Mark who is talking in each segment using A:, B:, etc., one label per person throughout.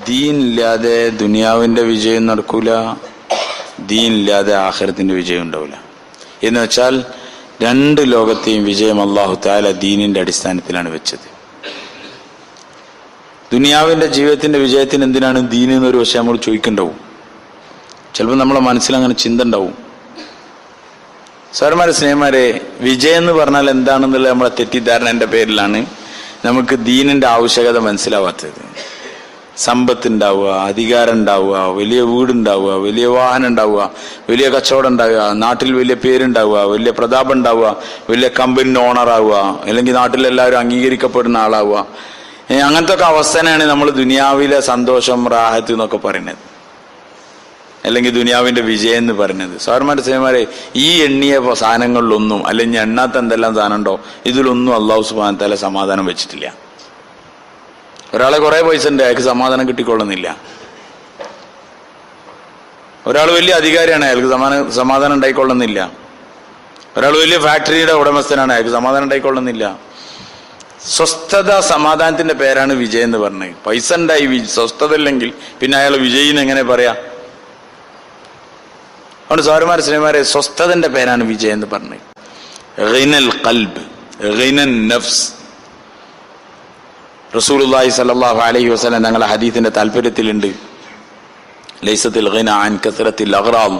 A: ദീൻ ഇല്ലാതെ ദുനിയാവിന്റെ വിജയം നടക്കൂല, ദീൻ ഇല്ലാതെ ആഖിറത്തിന്റെ വിജയം ഉണ്ടാവില്ല. എന്ന് വെച്ചാൽ രണ്ട് ലോകത്തെയും വിജയം അല്ലാഹു തആല ദീനിന്റെ അടിസ്ഥാനത്തിലാണ് വെച്ചത്. ദുനിയാവിന്റെ ജീവിതത്തിന്റെ വിജയത്തിന് എന്തിനാണ് ദീൻ എന്നൊരു പക്ഷെ നമ്മൾ ചോദിക്കണ്ടാവും. ചിലപ്പോൾ നമ്മളെ മനസ്സിൽ അങ്ങനെ ചിന്ത ഉണ്ടാവും. സഹോദരന്മാരെ, സ്നേഹന്മാരെ, വിജയം എന്ന് പറഞ്ഞാൽ എന്താണെന്നുള്ള നമ്മളെ തെറ്റിദ്ധാരണന്റെ പേരിലാണ് നമുക്ക് ദീനിന്റെ ആവശ്യകത മനസ്സിലാവാത്തത്. സമ്പത്ത് ഉണ്ടാവുക, അധികാരം ഉണ്ടാവുക, വലിയ വീടുണ്ടാവുക, വലിയ വാഹനം ഉണ്ടാവുക, വലിയ കച്ചവടം ഉണ്ടാവുക, നാട്ടിൽ വലിയ പേരുണ്ടാവുക, വലിയ പ്രതാപം ഉണ്ടാവുക, വലിയ കമ്പനി ഓണറാവുക, അല്ലെങ്കിൽ നാട്ടിലെല്ലാവരും അംഗീകരിക്കപ്പെടുന്ന ആളാവുക, അങ്ങനത്തെ ഒക്കെ അവസ്ഥയാണ് നമ്മൾ ദുനിയാവിലെ സന്തോഷം, റാഹത്ത് എന്നൊക്കെ പറയുന്നത്, അല്ലെങ്കിൽ ദുനിയാവിന്റെ വിജയം എന്ന് പറയുന്നത്. സഹോദരന്മാരെ, സ്നേഹന്മാരെ, ഈ എണ്ണിയ സാധനങ്ങളിലൊന്നും, അല്ലെങ്കിൽ എണ്ണാത്ത എന്തെല്ലാം സാധനം ഉണ്ടോ, ഇതിലൊന്നും അല്ലാഹു സുബ്ഹാനഹു വ തആല സമാധാനം വെച്ചിട്ടില്ല. ഒരാളെ കുറെ പൈസ ഉണ്ട്, അയാൾക്ക് സമാധാനം കിട്ടിക്കൊള്ളുന്നില്ല. ഒരാൾ വലിയ അധികാരിയാണ്, അയാൾക്ക് സമാധാനം ഉണ്ടായിക്കൊള്ളുന്നില്ല. ഒരാൾ വലിയ ഫാക്ടറിയുടെ ഉടമസ്ഥനാണ്, അയാൾക്ക് സമാധാനം ഉണ്ടായിക്കൊള്ളുന്നില്ല. സ്വസ്ഥത സമാധാനത്തിന്റെ പേരാണ് വിജയം എന്ന് പറഞ്ഞത്. പൈസ ഉണ്ടായി സ്വസ്ഥത ഇല്ലെങ്കിൽ പിന്നെ അയാൾ വിജയിന്ന് എങ്ങനെ പറയാ? അതുകൊണ്ട് സഹോദരന്മാരെ, സ്നേഹന്മാരെ, സ്വസ്ഥതന്റെ പേരാണ് വിജയം എന്ന് പറഞ്ഞത്. ഗിനൽ ഖൽബ്, ഗിനൻ നഫ്സ്. റസൂലുള്ളാഹി സ്വല്ലല്ലാഹു അലൈഹി വസല്ലം ഞങ്ങളുടെ ഹദീസിന്റെ താല്പര്യത്തിലുണ്ട്, ലൈസത്തുൽ ഗിന അൻ കസറത്തിൽ അഗ്റാം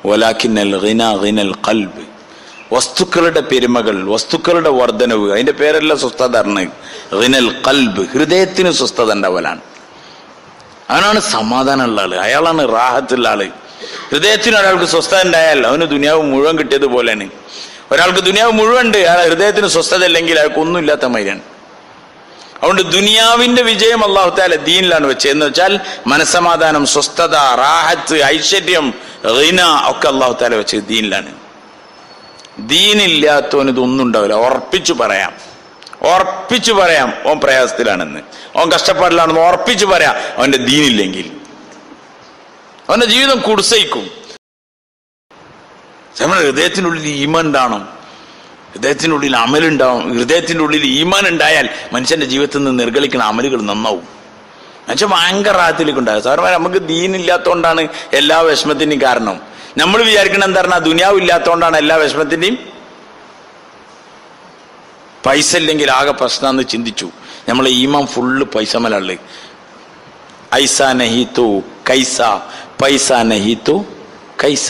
A: വലാകിന്നൽ ഗിന ഗിനൽ ഖൽബ്. വസ്തുക്കളുടെ പെരുമകൾ, വസ്തുക്കളുടെ വർധനവ്, അതിന്റെ പേരല്ല സ്വസ്ഥത പറഞ്ഞത്. ഗിനൽ ഖൽബ്, ഹൃദയത്തിന് സ്വസ്ഥത ഉണ്ടാവലാണ്. അവനാണ് സമാധാനമുള്ള ആള്, അയാളാണ് റാഹത്തുള്ള ആള്. ഹൃദയത്തിന് ഒരാൾക്ക് സ്വസ്ഥത ഉണ്ടായാൽ അവന് ദുനിയാവ് മുഴുവൻ കിട്ടിയതുപോലെയാണ്. ഒരാൾക്ക് ദുനിയാവ് മുഴുവൻ ഉണ്ട്, അയാൾ ഹൃദയത്തിന് സ്വസ്ഥത ഇല്ലെങ്കിൽ അയാൾക്ക് ഒന്നും ഇല്ലാത്ത മാതിരിയാണ്. അതുകൊണ്ട് ദുനിയാവിന്റെ വിജയം അല്ലാഹു തആല ദീനിലാണ് വെച്ചത്. എന്ന് വെച്ചാൽ മനസ്സമാധാനം, സ്വസ്ഥത, റാഹത്ത്, ഐശ്വര്യം, ഗിന ഒക്കെ അല്ലാഹു തആല വെച്ചത് ദീനിലാണ്. ദീനില്ലാത്തവന് ഇതൊന്നും ഉണ്ടാവില്ല. ഉറപ്പിച്ചു പറയാം ഓൻ പ്രയാസത്തിലാണെന്ന്, ഓൻ കഷ്ടപ്പാടിലാണെന്ന് ഉറപ്പിച്ചു പറയാം. അവന്റെ ദീനില്ലെങ്കിൽ അവന്റെ ജീവിതം കുടുസയിക്കും. നമ്മുടെ ഹൃദയത്തിനുള്ളിൽ ഈമാൻ ഉണ്ടാവണം, ഹൃദയത്തിനുള്ളിൽ അമലുണ്ടാവും. ഹൃദയത്തിൻ്റെ ഉള്ളിൽ ഈമാൻ ഉണ്ടായാൽ മനുഷ്യന്റെ ജീവിതത്തിൽ നിന്ന് നിർഗളിക്കുന്ന അമലുകൾ നന്നാവും. മനുഷ്യൻ ഭയങ്കര റാഹത്തിലേക്ക് ഉണ്ടാകും. സാറന്മാർ, നമുക്ക് ദീനില്ലാത്തതുകൊണ്ടാണ് എല്ലാ വിഷമത്തിന്റെയും കാരണം. നമ്മൾ വിചാരിക്കണം എന്താ പറഞ്ഞാൽ ദുനിയാവ് ഇല്ലാത്തതുകൊണ്ടാണ് എല്ലാ വിഷമത്തിന്റെയും. പൈസ ഇല്ലെങ്കിൽ ആകെ പ്രശ്നമെന്ന് ചിന്തിച്ചു. നമ്മളെ ഈമാൻ ഫുള്ള് പൈസമലുള്ളത്. ഐസ നഹീതു കൈസ, പൈസ നഹീതു കൈസ.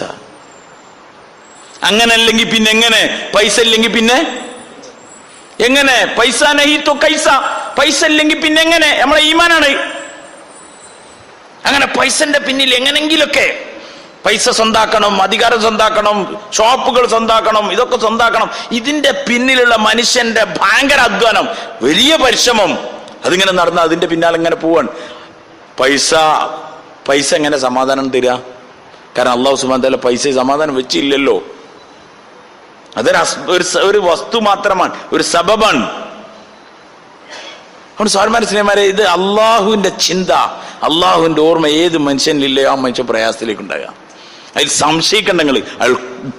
A: അങ്ങനെ അല്ലെങ്കിൽ പിന്നെ എങ്ങനെ? പൈസ ഇല്ലെങ്കിൽ പിന്നെ എങ്ങനെ? പൈസ നഹീതു കൈസ, പൈസ ഇല്ലെങ്കിൽ പിന്നെ എങ്ങനെ? നമ്മളെ ഈമാനാണ്. അങ്ങനെ പൈസന്റെ പിന്നിൽ എങ്ങനെങ്കിലൊക്കെ പൈസ സ്വന്താക്കണം, അധികാരം സ്വന്താക്കണം, ഷോപ്പുകൾ സ്വന്താക്കണം, ഇതൊക്കെ സ്വന്താക്കണം. ഇതിന്റെ പിന്നിലുള്ള മനുഷ്യന്റെ ഭയങ്കര അധ്വാനം, വലിയ പരിശ്രമം, അതിങ്ങനെ നടന്ന് അതിന്റെ പിന്നാലെ ഇങ്ങനെ പോവാൻ. പൈസ എങ്ങനെ സമാധാനം തരിക? കാരണം അല്ലാഹു സുബ്ഹാനഹു വ തആല പൈസ സമാധാനം വെച്ചില്ലല്ലോ. അതൊരു വസ്തു മാത്രമാണ്, ഒരു സബബാണ്. അതുകൊണ്ട് സഹോദരന്മാരെ, സ്നേഹന്മാരെ, ഇത് അള്ളാഹുവിന്റെ ചിന്ത, അള്ളാഹുവിന്റെ ഓർമ്മ ഏത് മനുഷ്യനില്ലയോ ആ മനുഷ്യൻ പ്രയാസത്തിലേക്ക് ഉണ്ടാകുക. അതിൽ സംശയിക്കണ്ടെങ്കിൽ അയാൾ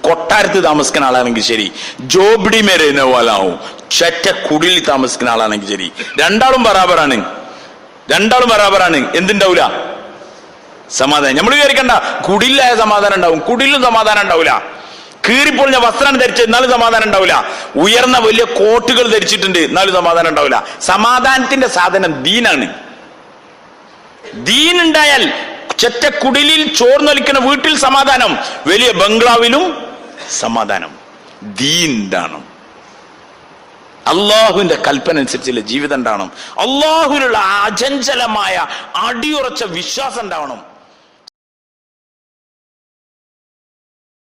A: കൊട്ടാരത്തിൽ താമസിക്കുന്ന ആളാണെങ്കിൽ ശരി, ജോബിഡി മേരുന്ന പോലാവും, ചെറ്റ കുടിലിൽ താമസിക്കുന്ന ആളാണെങ്കിൽ ശരി, രണ്ടാളും ബറാബറാണ്. എന്തുണ്ടാവൂല? സമാധാനം. നമ്മൾ വിചാരിക്കണ്ട കുടിലായ സമാധാനം ഉണ്ടാവും, കുടിലും സമാധാനം ഉണ്ടാവില്ല. കീറിപ്പൊളിഞ്ഞ വസ്ത്രം ധരിച്ച് എന്നാലും സമാധാനം ഉണ്ടാവില്ല. ഉയർന്ന വലിയ കോട്ടുകൾ ധരിച്ചിട്ടുണ്ട് എന്നാലും സമാധാനം ഉണ്ടാവില്ല. സമാധാനത്തിന്റെ സാധനം ദീനാണ്. ദീനുണ്ടായാൽ ചെറ്റക്കുടിലിൽ ചോർന്നൊലിക്കുന്ന വീട്ടിൽ സമാധാനം, വലിയ ബംഗ്ലാവിലും സമാധാനം. ദീൻ ഉണ്ടാവണം, അള്ളാഹുവിന്റെ കൽപ്പന അനുസരിച്ചുള്ള ജീവിതം ഉണ്ടാവണം, അള്ളാഹുവിനുള്ള അചഞ്ചലമായ അടിയുറച്ച വിശ്വാസം ഉണ്ടാവണം.